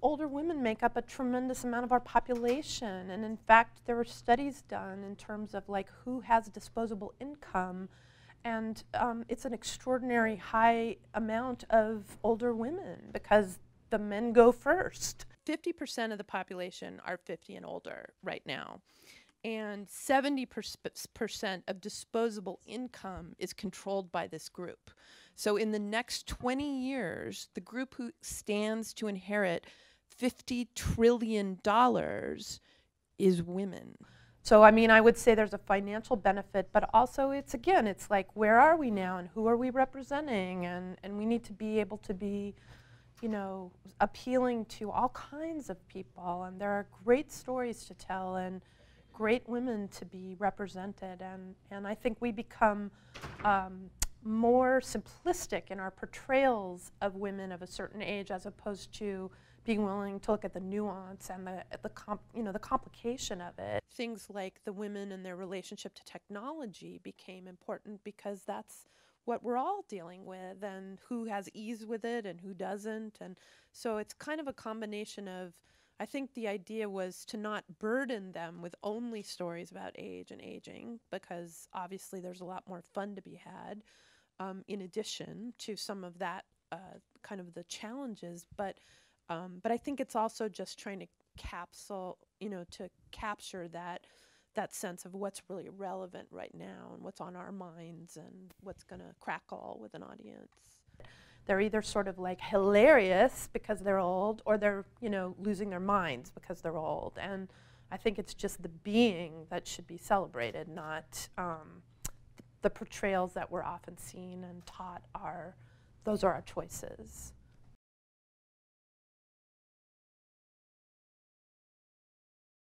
older women make up a tremendous amount of our population, and in fact there were studies done in terms of like who has disposable income, and it's an extraordinary high amount of older women because the men go first. 50% of the population are 50 and older right now, and 70% of disposable income is controlled by this group. So in the next 20 years, the group who stands to inherit $50 trillion is women. So I mean, I would say there's a financial benefit, but also it's, again, it's like, where are we now and who are we representing? And we need to be able to be, you know, appealing to all kinds of people. And there are great stories to tell and great women to be represented. And I think we become more simplistic in our portrayals of women of a certain age, as opposed to being willing to look at the nuance and the complication of it. Things like the women and their relationship to technology became important because that's what we're all dealing with, and who has ease with it and who doesn't. And so it's kind of a combination of, I think the idea was to not burden them with only stories about age and aging, because obviously there's a lot more fun to be had, in addition to some of that kind of the challenges. But I think it's also just trying to to capture that sense of what's really relevant right now and what's on our minds and what's going to crackle with an audience. They're either sort of like hilarious because they're old, or they're, you know, losing their minds because they're old. And I think it's just the being that should be celebrated, not the portrayals that we're often seen and taught those are our choices.